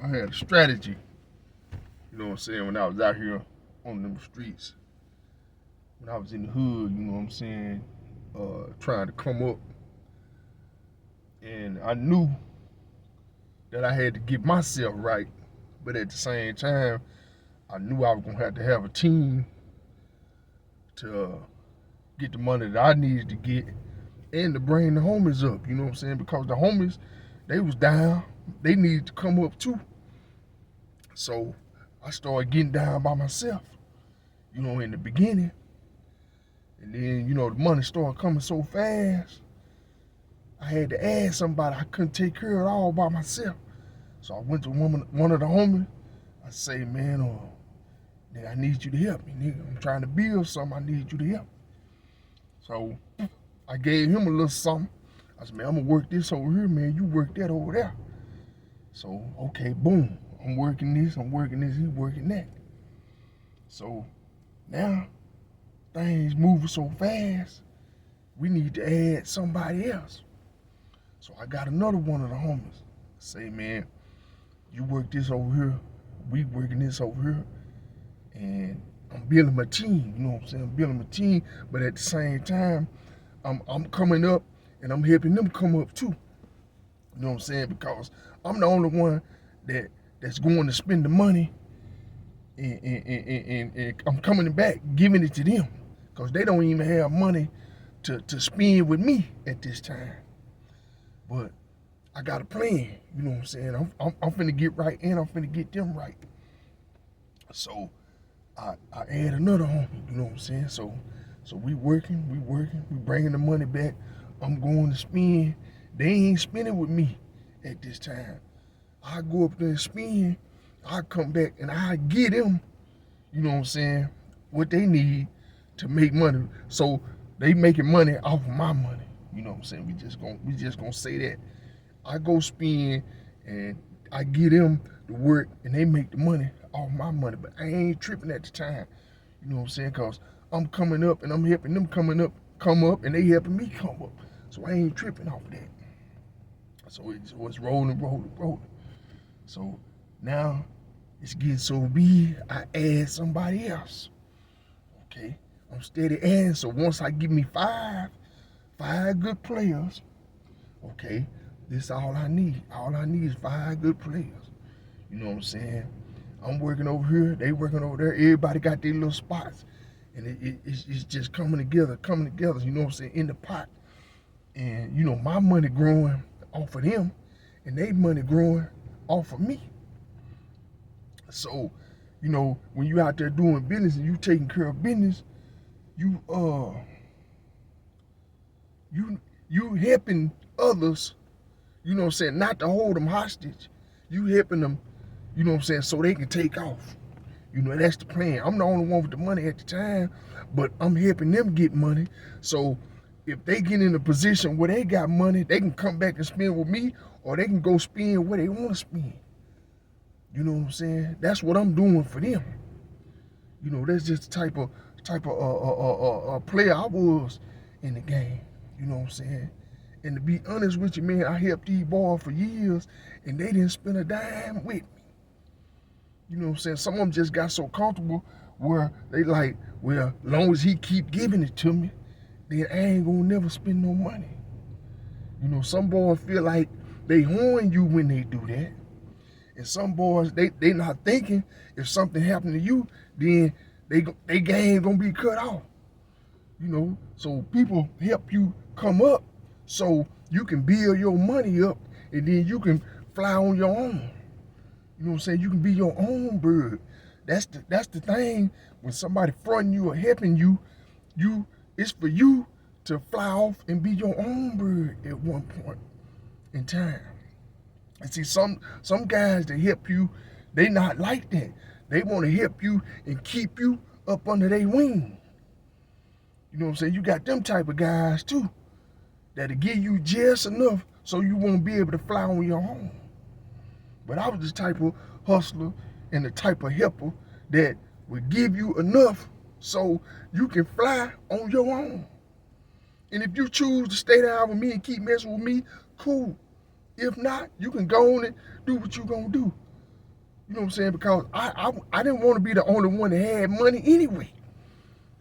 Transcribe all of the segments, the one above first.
I had a strategy, you know what I'm saying, when I was out here on them streets, when I was in the hood, you know what I'm saying, trying to come up. And I knew that I had to get myself right, but at the same time, I knew I was gonna have to have a team to get the money that I needed to get and to bring the homies up, you know what I'm saying? Because the homies, they was down, they needed to come up too. So I started getting down by myself, you know, in the beginning. And then, you know, the money started coming so fast, I had to ask somebody. I couldn't take care of it all by myself. So I went to one of the homies. I say, man, nigga, I need you to help me, nigga. I'm trying to build something. I need you to help. So I gave him a little something. I said, man, I'm gonna work this over here, man. You work that over there. So, okay, boom. I'm working this, he working that. So now things moving so fast, we need to add somebody else. So I got another one of the homies. Say, man, you work this over here, we working this over here, and I'm building my team, you know what I'm saying? I'm building my team, but at the same time, I'm coming up and I'm helping them come up too. You know what I'm saying? Because I'm the only one that's going to spend the money, and I'm coming back giving it to them because they don't even have money to spend with me at this time. But I got a plan, you know what I'm saying? I'm finna get right and I'm finna get them right. So I add another homie, you know what I'm saying? So we working, we bringing the money back. I'm going to spend. They ain't spending with me at this time. I go up there and spend. I come back and I get them, you know what I'm saying, what they need to make money. So they making money off of my money. You know what I'm saying? We just gonna say that. I go spend and I get them to work and they make the money off my money. But I ain't tripping at the time. You know what I'm saying? Cause I'm coming up and I'm helping them come up and they helping me come up. So I ain't tripping off of that. So it's rolling. So now it's getting so big, I add somebody else. Okay, I'm steady adding. So once I give me five good players, okay, this is all I need. All I need is 5 good players. You know what I'm saying? I'm working over here, they working over there. Everybody got their little spots. And it's just coming together, you know what I'm saying, in the pot. And, you know, my money growing off of them, and they money growing off of me. So, you know, when you out there doing business and you taking care of business, you you helping others, you know what I'm saying, not to hold them hostage. You helping them, you know what I'm saying, so they can take off. You know, that's the plan. I'm the only one with the money at the time, but I'm helping them get money. So if they get in a position where they got money, they can come back and spend with me, or they can go spend where they want to spend. You know what I'm saying? That's what I'm doing for them. You know, that's just the type of player I was in the game. You know what I'm saying? And to be honest with you, man, I helped these boys for years, and they didn't spend a dime with me. You know what I'm saying? Some of them just got so comfortable where they like, well, as long as he keep giving it to me, then I ain't gonna never spend no money. You know, some boys feel like they horn you when they do that. And some boys, they not thinking if something happened to you, then they game gonna be cut off. You know, so people help you come up so you can build your money up and then you can fly on your own. You know what I'm saying? You can be your own bird. That's the thing. When somebody fronting you or helping you, it's for you to fly off and be your own bird at one point in time. And see, some guys that help you, they not like that. They want to help you and keep you up under their wing. You know what I'm saying? You got them type of guys too that'll give you just enough so you won't be able to fly on your own. But I was the type of hustler and the type of helper that would give you enough so you can fly on your own. And if you choose to stay down with me and keep messing with me, cool. If not, you can go on and do what you gonna do. You know what I'm saying? Because I didn't want to be the only one that had money anyway.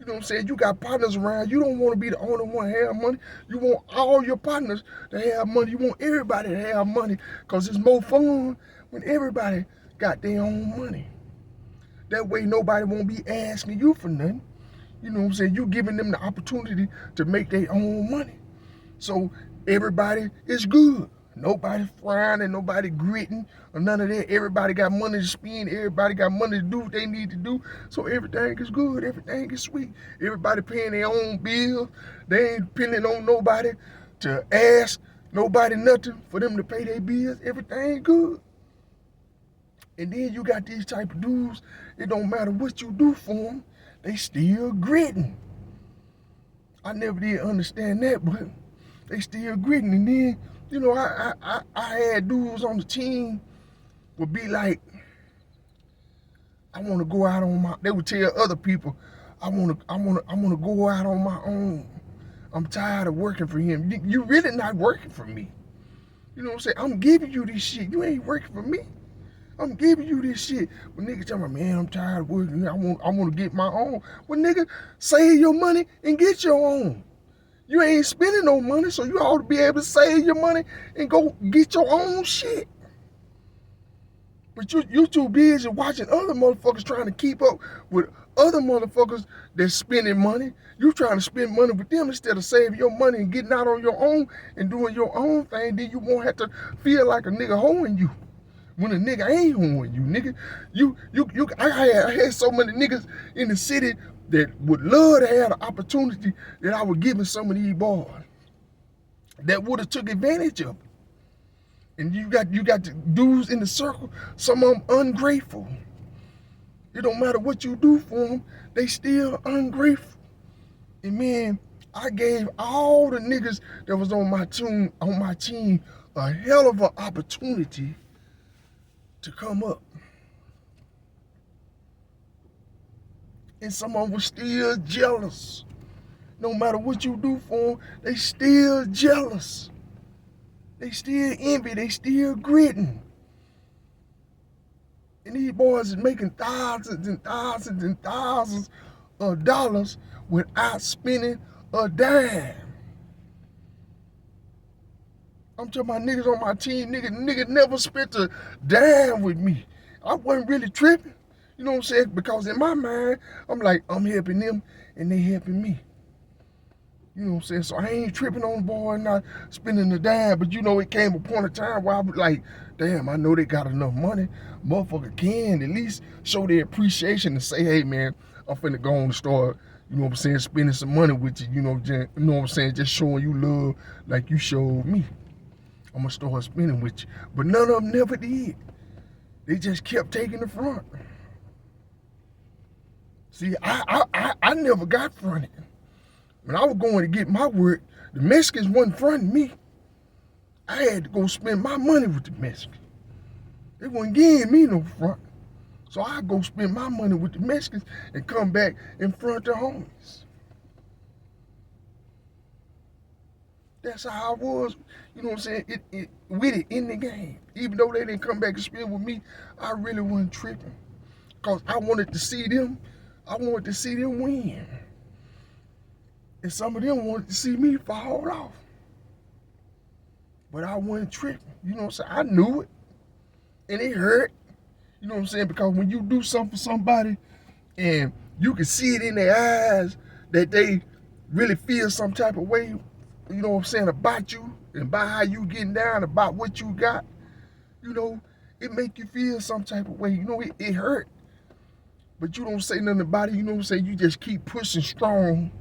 You know what I'm saying? You got partners around. You don't want to be the only one that have money. You want all your partners to have money. You want everybody to have money because it's more fun when everybody got their own money. That way nobody won't be asking you for nothing. You know what I'm saying? You giving them the opportunity to make their own money. So everybody is good. Nobody frowning, nobody gritting, or none of that. Everybody got money to spend. Everybody got money to do what they need to do. So everything is good. Everything is sweet. Everybody paying their own bills. They ain't depending on nobody to ask nobody nothing for them to pay their bills. Everything good. And then you got these type of dudes, it don't matter what you do for them, they still gritting. I never did understand that, but they still gritting. And then, you know, I had dudes on the team would be like, I want to go out on my, they would tell other people, I want to go out on my own. I'm tired of working for him. You really not working for me. You know what I'm saying? I'm giving you this shit. You ain't working for me. I'm giving you this shit. But nigga tell me, man, I'm tired of working. I want to get my own. Well, nigga, save your money and get your own. You ain't spending no money, so you ought to be able to save your money and go get your own shit. But you too busy watching other motherfuckers trying to keep up with other motherfuckers that's spending money. You trying to spend money with them instead of saving your money and getting out on your own and doing your own thing. Then you won't have to feel like a nigga hoeing you. When a nigga ain't hoeing you, nigga, I had so many niggas in the city that would love to have the opportunity that I was giving some of these boys that would have took advantage of it. And you got the dudes in the circle, some of them ungrateful. It don't matter what you do for them, they still ungrateful. And man, I gave all the niggas that was on my team a hell of an opportunity to come up. And some of them were still jealous. No matter what you do for them, they still jealous. They still envy, they still gritting. And these boys is making thousands and thousands and thousands of dollars without spending a dime. I'm talking about niggas on my team, nigga never spent a dime with me. I wasn't really tripping. You know what I'm saying? Because in my mind, I'm like, I'm helping them and they helping me. You know what I'm saying? So I ain't tripping on the boy and not spending a dime, but you know, it came a point of time where I was like, damn, I know they got enough money. Motherfucker can at least show their appreciation and say, hey man, I'm finna go on the store, you know what I'm saying, spending some money with you, you know what I'm saying, just showing you love like you showed me. I'm gonna start spending with you. But none of them never did. They just kept taking the front. See, I never got fronted. When I was going to get my work, the Mexicans wasn't fronting me. I had to go spend my money with the Mexicans. They wasn't giving me no front. So I go spend my money with the Mexicans and come back in front of the homies. That's how I was, you know what I'm saying, with it in the game. Even though they didn't come back and spend with me, I really wasn't tripping. Because I wanted to see them win. And some of them wanted to see me fall off. But I wasn't tripping, you know what I'm saying? I knew it. And it hurt, you know what I'm saying? Because when you do something for somebody and you can see it in their eyes that they really feel some type of way, you know what I'm saying, about you and about how you getting down, about what you got, you know, it make you feel some type of way. You know, it hurt. But you don't say nothing about it, you know what I'm saying? You just keep pushing strong,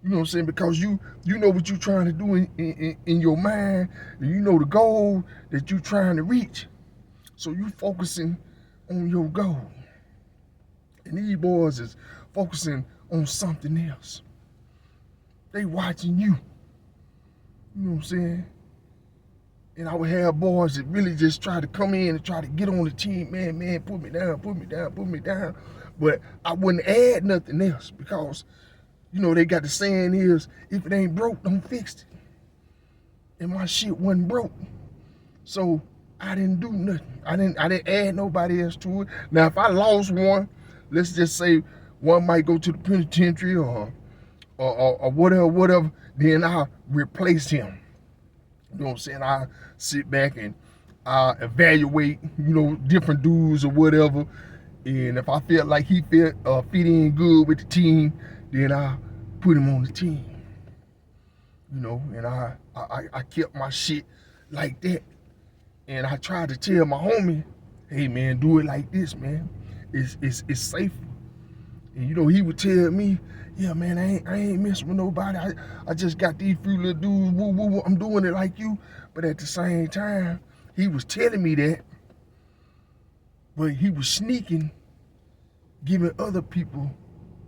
you know what I'm saying? Because you know what you're trying to do in your mind, and you know the goal that you're trying to reach. So you focusing on your goal. And these boys is focusing on something else. They watching you. You know what I'm saying? And I would have boys that really just try to come in and try to get on the team. Man, put me down. But I wouldn't add nothing else because, you know, they got the saying is, if it ain't broke, don't fix it. And my shit wasn't broke. So I didn't do nothing. I didn't add nobody else to it. Now, if I lost one, let's just say one might go to the penitentiary or whatever, then I'll replace him. You know what I'm saying? I sit back and I evaluate, different dudes or whatever. And if I feel like he fit in good with the team, then I put him on the team. And I kept my shit like that. And I tried to tell my homie, hey man, do it like this, man. It's safer. And he would tell me, yeah man, I ain't messing with nobody. I just got these few little dudes, woo woo woo. I'm doing it like you. But at the same time, he was telling me that, but he was sneaking, giving other people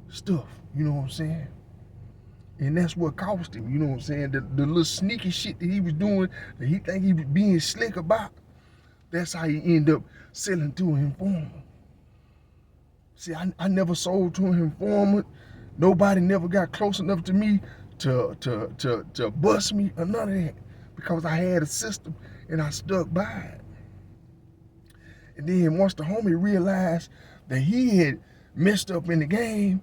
stuff. You know what I'm saying? And that's what cost him, you know what I'm saying? The little sneaky shit that he was doing, that he think he was being slick about, that's how he ended up selling to an informant. See, I never sold to an informant. Nobody never got close enough to me to bust me or none of that, because I had a system and I stuck by it. And then once the homie realized that he had messed up in the game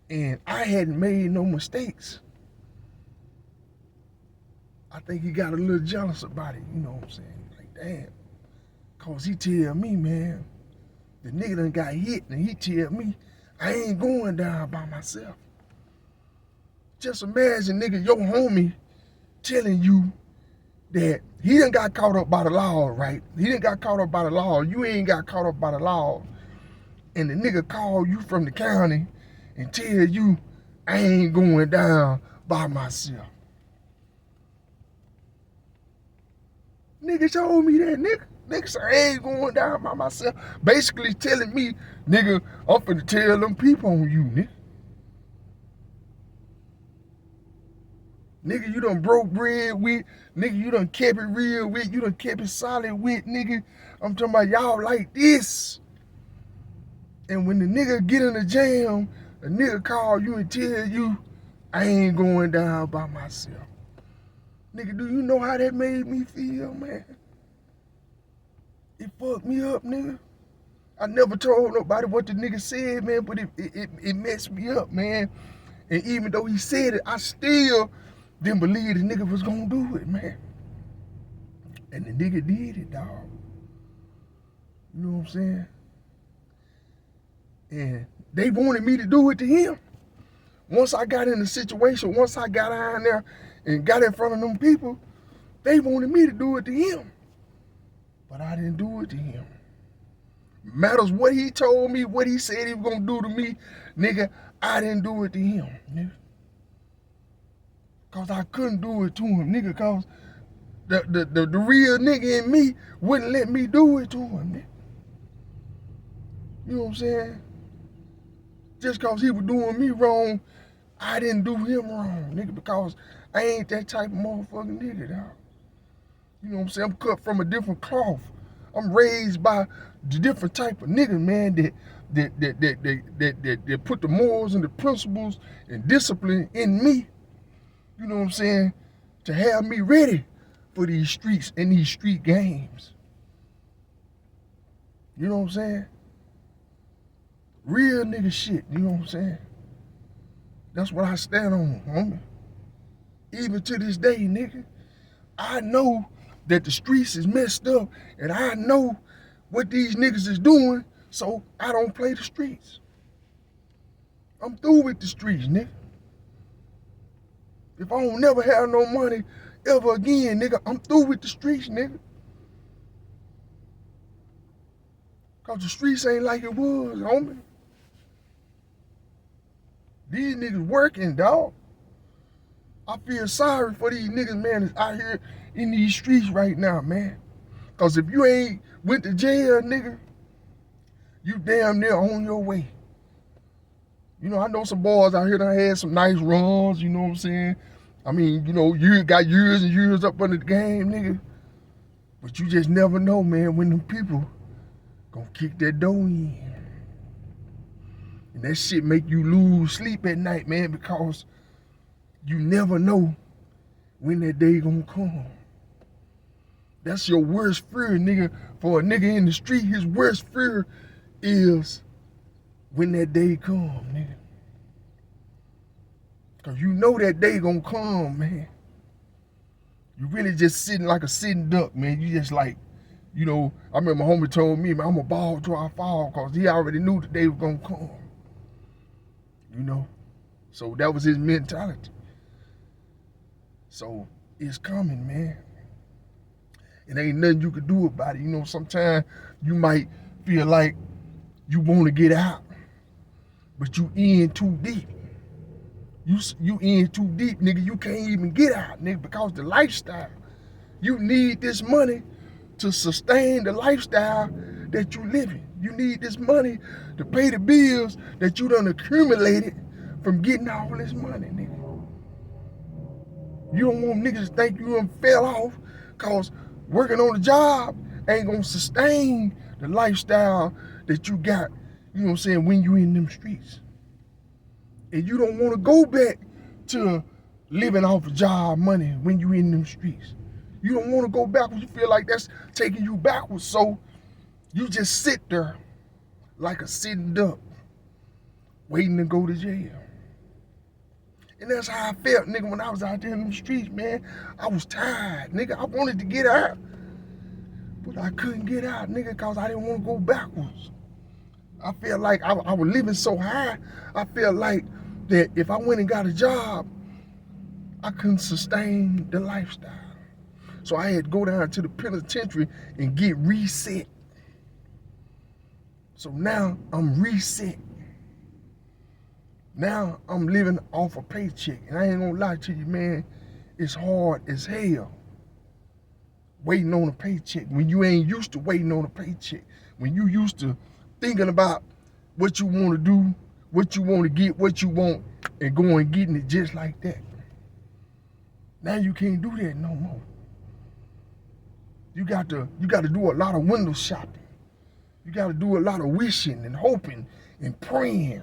and I hadn't made no mistakes, I think he got a little jealous about it, you know what I'm saying? Like, damn. Cause he tell me, man, the nigga done got hit, and he tell me, I ain't going down by myself. Just imagine, nigga, your homie telling you that he done got caught up by the law, right? He done got caught up by the law. You ain't got caught up by the law. And the nigga call you from the county and tell you, I ain't going down by myself. Nigga told me that, nigga. Nigga said, I ain't going down by myself. Basically telling me, nigga, I'm finna tell them people on you, nigga. Nigga, you done broke bread with. Nigga, you done kept it real with. You done kept it solid with, nigga. I'm talking about y'all like this. And when the nigga get in the jam, a nigga call you and tell you, I ain't going down by myself. Nigga, do you know how that made me feel, man? It fucked me up, nigga. I never told nobody what the nigga said, man, but it messed me up, man. And even though he said it, I still didn't believe the nigga was gonna do it, man. And the nigga did it, dog. You know what I'm saying? And they wanted me to do it to him. Once I got in the situation, once I got down there and got in front of them people, they wanted me to do it to him. But I didn't do it to him. Matters what he told me, what he said he was gonna do to me, nigga, I didn't do it to him, nigga. Cause I couldn't do it to him, nigga, cause the real nigga in me wouldn't let me do it to him, nigga. You know what I'm saying? Just cause he was doing me wrong, I didn't do him wrong, nigga, because I ain't that type of motherfucking nigga, dog. You know what I'm saying? I'm cut from a different cloth. I'm raised by the different type of nigga, man, that put the morals and the principles and discipline in me. You know what I'm saying? To have me ready for these streets and these street games. You know what I'm saying? Real nigga shit, you know what I'm saying? That's what I stand on, homie. Even to this day, nigga, I know that the streets is messed up, and I know what these niggas is doing, so I don't play the streets. I'm through with the streets, nigga. If I don't never have no money ever again, nigga, I'm through with the streets, nigga. Cause the streets ain't like it was, homie. These niggas working, dog. I feel sorry for these niggas, man, that's out here in these streets right now, man. Cause if you ain't went to jail, nigga, you damn near on your way. You know, I know some boys out here that had some nice runs, you know what I'm saying? I mean, you know, you got years and years up under the game, nigga. But you just never know, man, when them people gonna kick that door in. And that shit make you lose sleep at night, man, because you never know when that day gonna come. That's your worst fear, nigga. For a nigga in the street, his worst fear is when that day come, nigga. Cause you know that day gonna come, man. You really just sitting like a sitting duck, man. You just like, you know, I remember my homie told me, man, I'm a ball till I fall, cause he already knew the day was gonna come. You know? So that was his mentality. So it's coming, man. It ain't nothing you can do about it. You know, sometimes you might feel like you want to get out, but you in too deep. You in too deep, nigga. You can't even get out, nigga, because the lifestyle. You need this money to sustain the lifestyle that you living. You need this money to pay the bills that you done accumulated from getting all this money, nigga. You don't want niggas to think you done fell off because working on the job ain't gonna sustain the lifestyle that you got, you know what I'm saying, when you in them streets. And you don't want to go back to living off of job money when you in them streets. You don't want to go backwards. You feel like that's taking you backwards. So you just sit there like a sitting duck, waiting to go to jail. And that's how I felt, nigga, when I was out there in them streets, man. I was tired, nigga. I wanted to get out, but I couldn't get out, nigga, because I didn't want to go backwards. I felt like I was living so high. I felt like that if I went and got a job, I couldn't sustain the lifestyle. So I had to go down to the penitentiary and get reset. So now I'm reset. Now I'm living off a paycheck. And I ain't gonna lie to you, man, it's hard as hell waiting on a paycheck when you ain't used to waiting on a paycheck. When you used to thinking about what you want to do, what you want to get, what you want, and going getting it just like that. Now you can't do that no more. You got to do a lot of window shopping. You got to do a lot of wishing and hoping and praying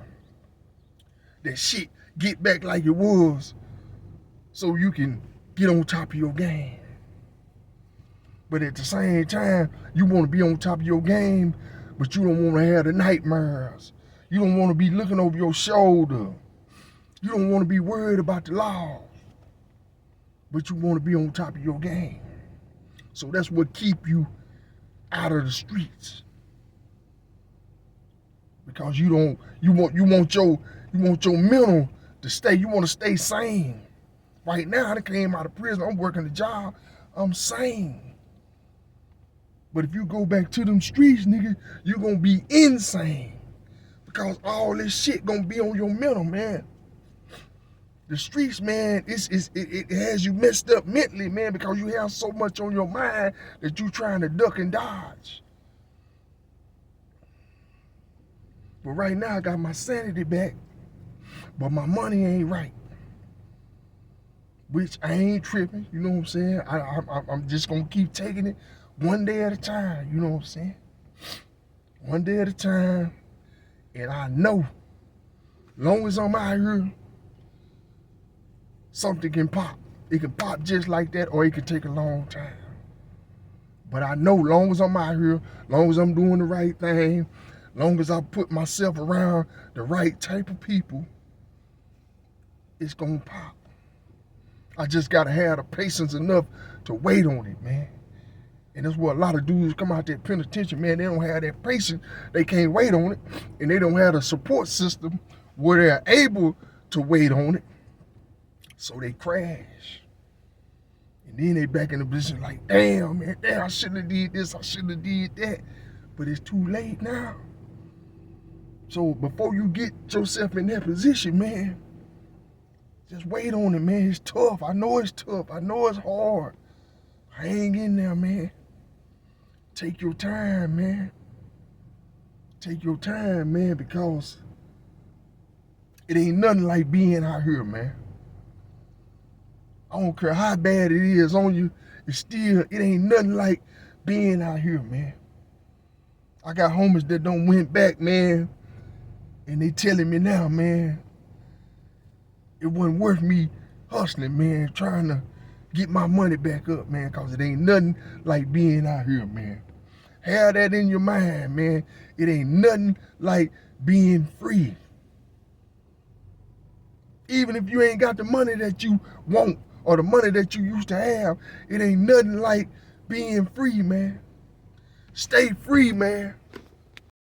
that shit get back like it was so you can get on top of your game. But at the same time, you want to be on top of your game, but you don't want to have the nightmares. You don't want to be looking over your shoulder. You don't want to be worried about the laws, but you want to be on top of your game. So that's what keep you out of the streets. Because you want your mental to stay. You want to stay sane. Right now, I came out of prison. I'm working a job. I'm sane. But if you go back to them streets, nigga, you're gonna be insane. Because all this shit gonna be on your mental, man. The streets, man, it has you messed up mentally, man, because you have so much on your mind that you trying to duck and dodge. But right now, I got my sanity back, but my money ain't right. Which I ain't tripping, you know what I'm saying? I'm just gonna keep taking it one day at a time, you know what I'm saying? One day at a time, and I know, long as I'm out here, something can pop. It can pop just like that, or it can take a long time. But I know, long as I'm out here, long as I'm doing the right thing, long as I put myself around the right type of people, it's gonna pop. I just gotta have the patience enough to wait on it, man. And that's where a lot of dudes come out that penitentiary, man, they don't have that patience, they can't wait on it, and they don't have a support system where they're able to wait on it, so they crash. And then they back in the position like, damn, man, I shouldn't have did this, I shouldn't have did that, but it's too late now. So before you get yourself in that position, man, just wait on it, man. It's tough. I know it's tough. I know it's hard. Hang in there, man. Take your time, man. Take your time, man, because it ain't nothing like being out here, man. I don't care how bad it is on you, it ain't nothing like being out here, man. I got homies that done went back, man, and they telling me now, man, it wasn't worth me hustling, man, trying to get my money back up, man, because it ain't nothing like being out here, man. Have that in your mind, man. It ain't nothing like being free. Even if you ain't got the money that you want or the money that you used to have, it ain't nothing like being free, man. Stay free, man.